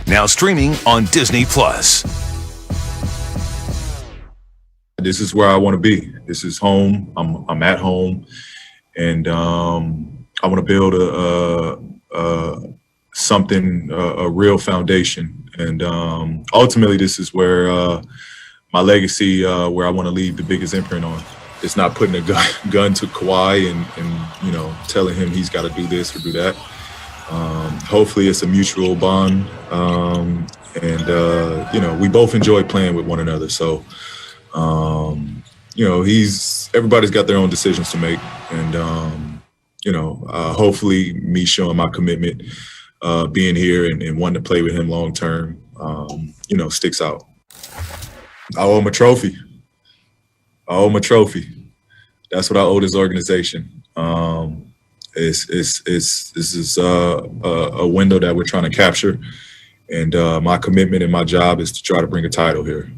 now streaming on Disney+. This is where I want to be. This is home. I'm at home, and I want to build a real foundation. And ultimately, this is where my legacy, where I want to leave the biggest imprint on. It's not putting a gun to Kawhi and telling him he's got to do this or do that. Hopefully, it's a mutual bond, and we both enjoy playing with one another. So. Everybody's got their own decisions to make, and hopefully me showing my commitment, being here and wanting to play with him long term, sticks out. I owe him a trophy. That's what I owe this organization. This is a window that we're trying to capture, and my commitment and my job is to try to bring a title here.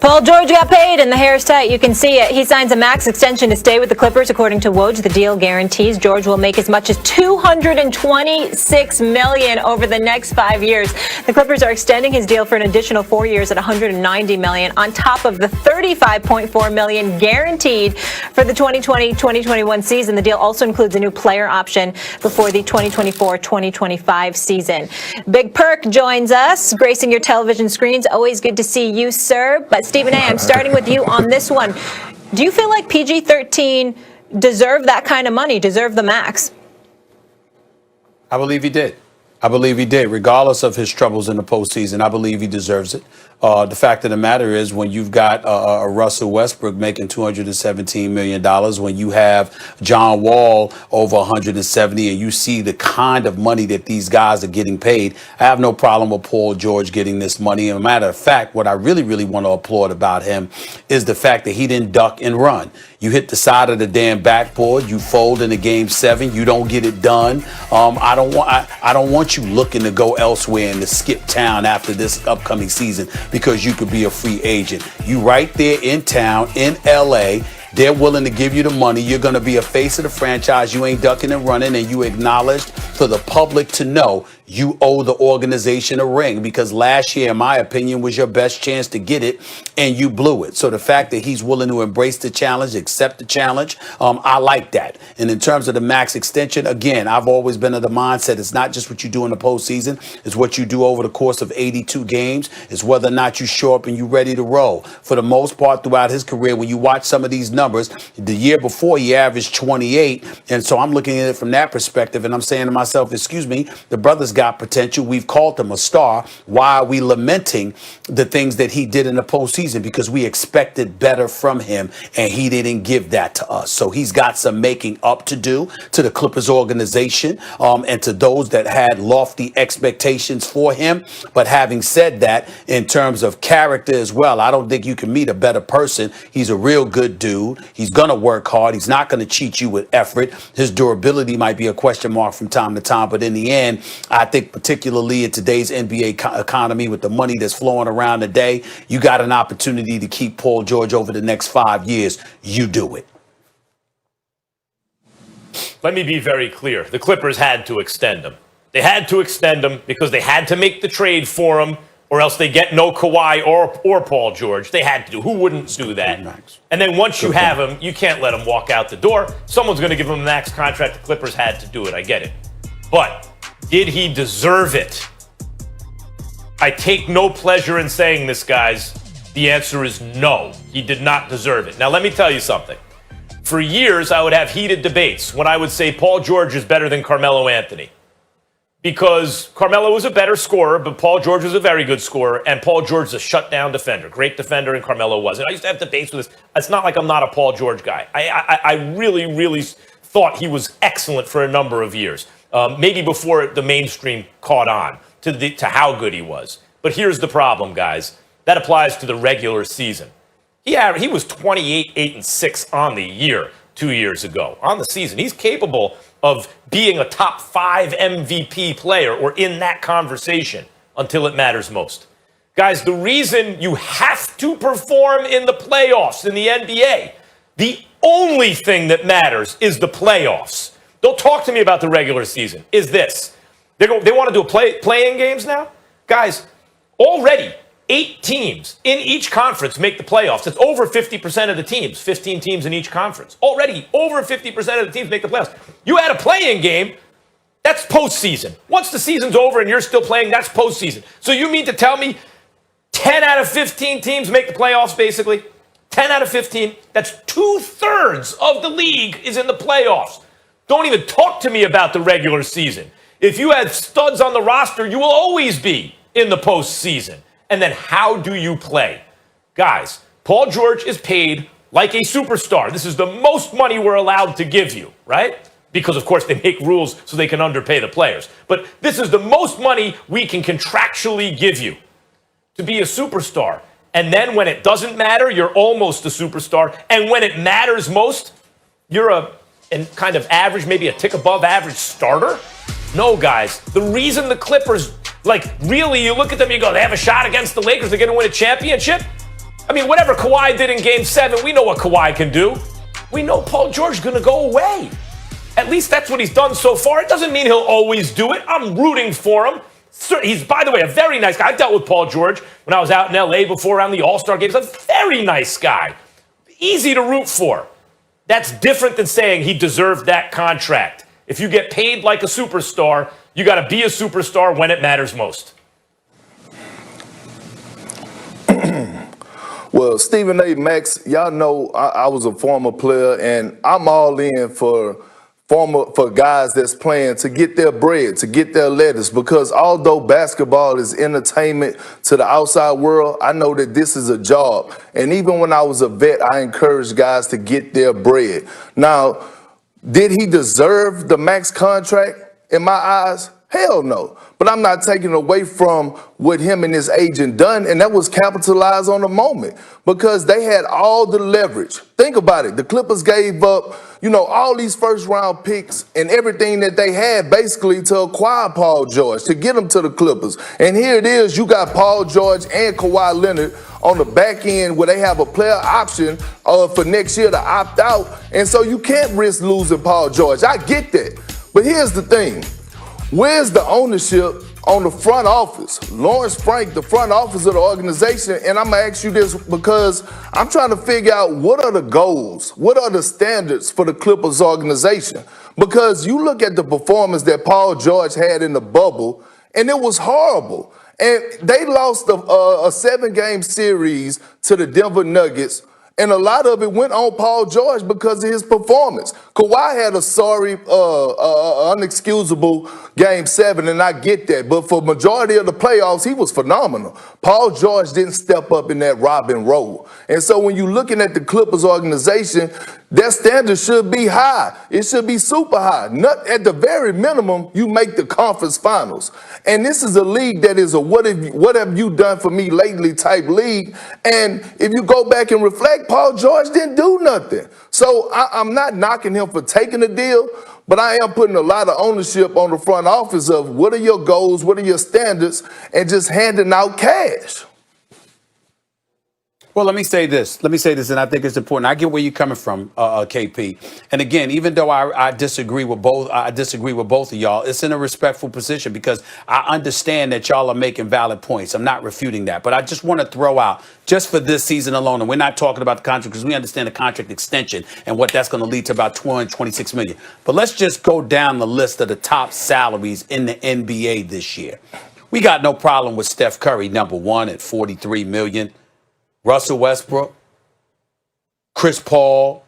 Paul George got paid and the hair is tight. You can see it. He signs a max extension to stay with the Clippers. According to Woj, the deal guarantees George will make as much as $226 million over the next 5 years. The Clippers are extending his deal for an additional 4 years at $190 million on top of the $35.4 million guaranteed for the 2020-2021 season. The deal also includes a new player option before the 2024-2025 season. Big Perk joins us, gracing your television screens. Always good to see you, sir. But Stephen A., I'm starting with you on this one. Do you feel like PG-13 deserved that kind of money, deserved the max? I believe he did. Regardless of his troubles in the postseason, I believe he deserves it. The fact of the matter is, when you've got a Russell Westbrook making $217 million, when you have John Wall over $170, and you see the kind of money that these guys are getting paid, I have no problem with Paul George getting this money. And a matter of fact, what I really, really want to applaud about him is the fact that he didn't duck and run. You hit the side of the damn backboard. You fold into Game 7. You don't get it done. I don't want you looking to go elsewhere and to skip town after this upcoming season because you could be a free agent. You right there in town in LA. They're willing to give you the money. You're going to be a face of the franchise. You ain't ducking and running, and you acknowledged for the public to know you owe the organization a ring, because last year, in my opinion, was your best chance to get it, and you blew it. So the fact that he's willing to embrace the challenge, accept the challenge, I like that. And in terms of the max extension, again, I've always been of the mindset it's not just what you do in the postseason, it's what you do over the course of 82 games. It's whether or not you show up and you're ready to roll. For the most part, throughout his career, when you watch some of these numbers, the year before he averaged 28, and so I'm looking at it from that perspective, and I'm saying to myself, excuse me, the brother's got potential. We've called him a star. Why are we lamenting the things that he did in the postseason? Because we expected better from him, and he didn't give that to us. So he's got some making up to do to the Clippers organization, and to those that had lofty expectations for him. But having said that, in terms of character as well, I don't think you can meet a better person. He's a real good dude. He's going to work hard. He's not going to cheat you with effort. His durability might be a question mark from time to time, but in the end, I think particularly in today's NBA economy with the money that's flowing around today, you got an opportunity to keep Paul George over the next 5 years. You do it. Let me be very clear. The Clippers had to extend him. They had to extend him because they had to make the trade for him, or else they get no Kawhi or Paul George. They had to do. Who wouldn't do that? And then once you have him, you can't let him walk out the door. Someone's going to give him a max contract. The Clippers had to do it. I get it. But did he deserve it? I take no pleasure in saying this, guys. The answer is no. He did not deserve it. Now, let me tell you something. For years, I would have heated debates when I would say Paul George is better than Carmelo Anthony. Because Carmelo was a better scorer, but Paul George was a very good scorer, and Paul George is a shutdown defender. Great defender, and Carmelo wasn't. I used to have debates with this. It's not like I'm not a Paul George guy. I really, really thought he was excellent for a number of years. Maybe before the mainstream caught on to how good he was. But here's the problem, guys. That applies to the regular season. He was 28, 8, and 6 on the year 2 years ago. On the season, he's capable of being a top 5 MVP player or in that conversation until it matters most. Guys, the reason you have to perform in the playoffs in the NBA, The only thing that matters is the playoffs. Don't talk to me about the regular season. Is this. They want to do play-in games now? Guys, already 8 teams in each conference make the playoffs. It's over 50% of the teams, 15 teams in each conference. Already over 50% of the teams make the playoffs. You add a play-in game, that's postseason. Once the season's over and you're still playing, that's postseason. So you mean to tell me 10 out of 15 teams make the playoffs, basically? 10 out of 15. That's 2/3 of the league is in the playoffs. Don't even talk to me about the regular season. If you had studs on the roster, you will always be in the postseason. And then how do you play? Guys, Paul George is paid like a superstar. This is the most money we're allowed to give you, right? Because, of course, they make rules so they can underpay the players. But this is the most money we can contractually give you to be a superstar. And then when it doesn't matter, you're almost a superstar. And when it matters most, you're a kind of average, maybe a tick above average starter? No, guys. The reason the Clippers, really, you look at them, you go, they have a shot against the Lakers, they're going to win a championship? I mean, whatever Kawhi did in Game 7, we know what Kawhi can do. We know Paul George is going to go away. At least that's what he's done so far. It doesn't mean he'll always do it. I'm rooting for him. He's, by the way, a very nice guy. I dealt with Paul George when I was out in L.A. before around the All-Star games. A very nice guy. Easy to root for. That's different than saying he deserved that contract. If you get paid like a superstar, you got to be a superstar when it matters most. Well, Stephen A. Max, y'all know I was a former player, and I'm all in for guys that's playing to get their bread, to get their lettuce, because although basketball is entertainment to the outside world, I know that this is a job. And even when I was a vet, I encouraged guys to get their bread. Now, did he deserve the max contract in my eyes? Hell no. But I'm not taking away from what him and his agent done, and that was capitalize on the moment because they had all the leverage. Think about it. The Clippers gave up, all these first-round picks and everything that they had basically to acquire Paul George, to get him to the Clippers. And here it is, you got Paul George and Kawhi Leonard on the back end where they have a player option for next year to opt out, and so you can't risk losing Paul George. I get that. But here's the thing. Where's the ownership on the front office? Lawrence Frank, the front office of the organization, and I'm going to ask you this because I'm trying to figure out what are the goals, what are the standards for the Clippers organization? Because you look at the performance that Paul George had in the bubble, and it was horrible. And they lost a 7-game series to the Denver Nuggets, and a lot of it went on Paul George because of his performance. Kawhi had a sorry, unexcusable Game 7, and I get that. But for majority of the playoffs, he was phenomenal. Paul George didn't step up in that Robin role. And so when you're looking at the Clippers organization, their standards should be high. It should be super high. At the very minimum, you make the conference finals. And this is a league that is a what have you done for me lately type league. And if you go back and reflect, Paul George didn't do nothing. So I'm not knocking him for taking the deal, but I am putting a lot of ownership on the front office of what are your goals, what are your standards, and just handing out cash. Well, let me say this, and I think it's important. I get where you're coming from, KP. And again, even though I disagree with both of y'all, it's in a respectful position because I understand that y'all are making valid points. I'm not refuting that. But I just want to throw out, just for this season alone, and we're not talking about the contract because we understand the contract extension and what that's going to lead to about $226 million. But let's just go down the list of the top salaries in the NBA this year. We got no problem with Steph Curry, number one, at $43 million. Russell Westbrook, Chris Paul,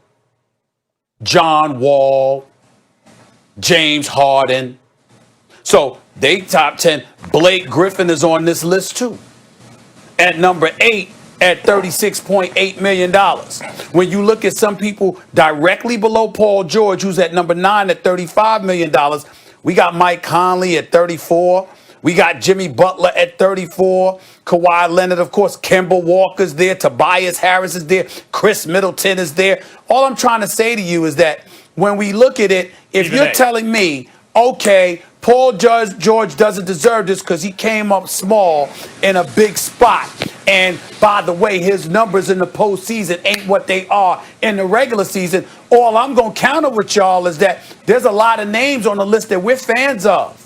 John Wall, James Harden. So they top 10. Blake Griffin is on this list too. At number 8 at $36.8 million. When you look at some people directly below Paul George, who's at number 9 at $35 million, we got Mike Conley at 34. We got Jimmy Butler at 34. Kawhi Leonard, of course. Kemba Walker's there. Tobias Harris is there. Chris Middleton is there. All I'm trying to say to you is that when we look at it, if you're telling me, okay, Paul George doesn't deserve this because he came up small in a big spot. And by the way, his numbers in the postseason ain't what they are in the regular season. All I'm going to counter with y'all is that there's a lot of names on the list that we're fans of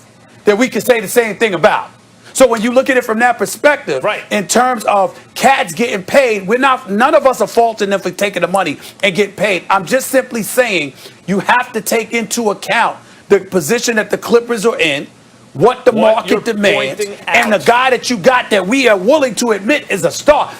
that we can say the same thing about. So when you look at it from that perspective, right, in terms of cats getting paid, none of us are faulting them for taking the money and getting paid. I'm just simply saying you have to take into account the position that the Clippers are in, what the market demands, and the guy that you got that we are willing to admit is a star.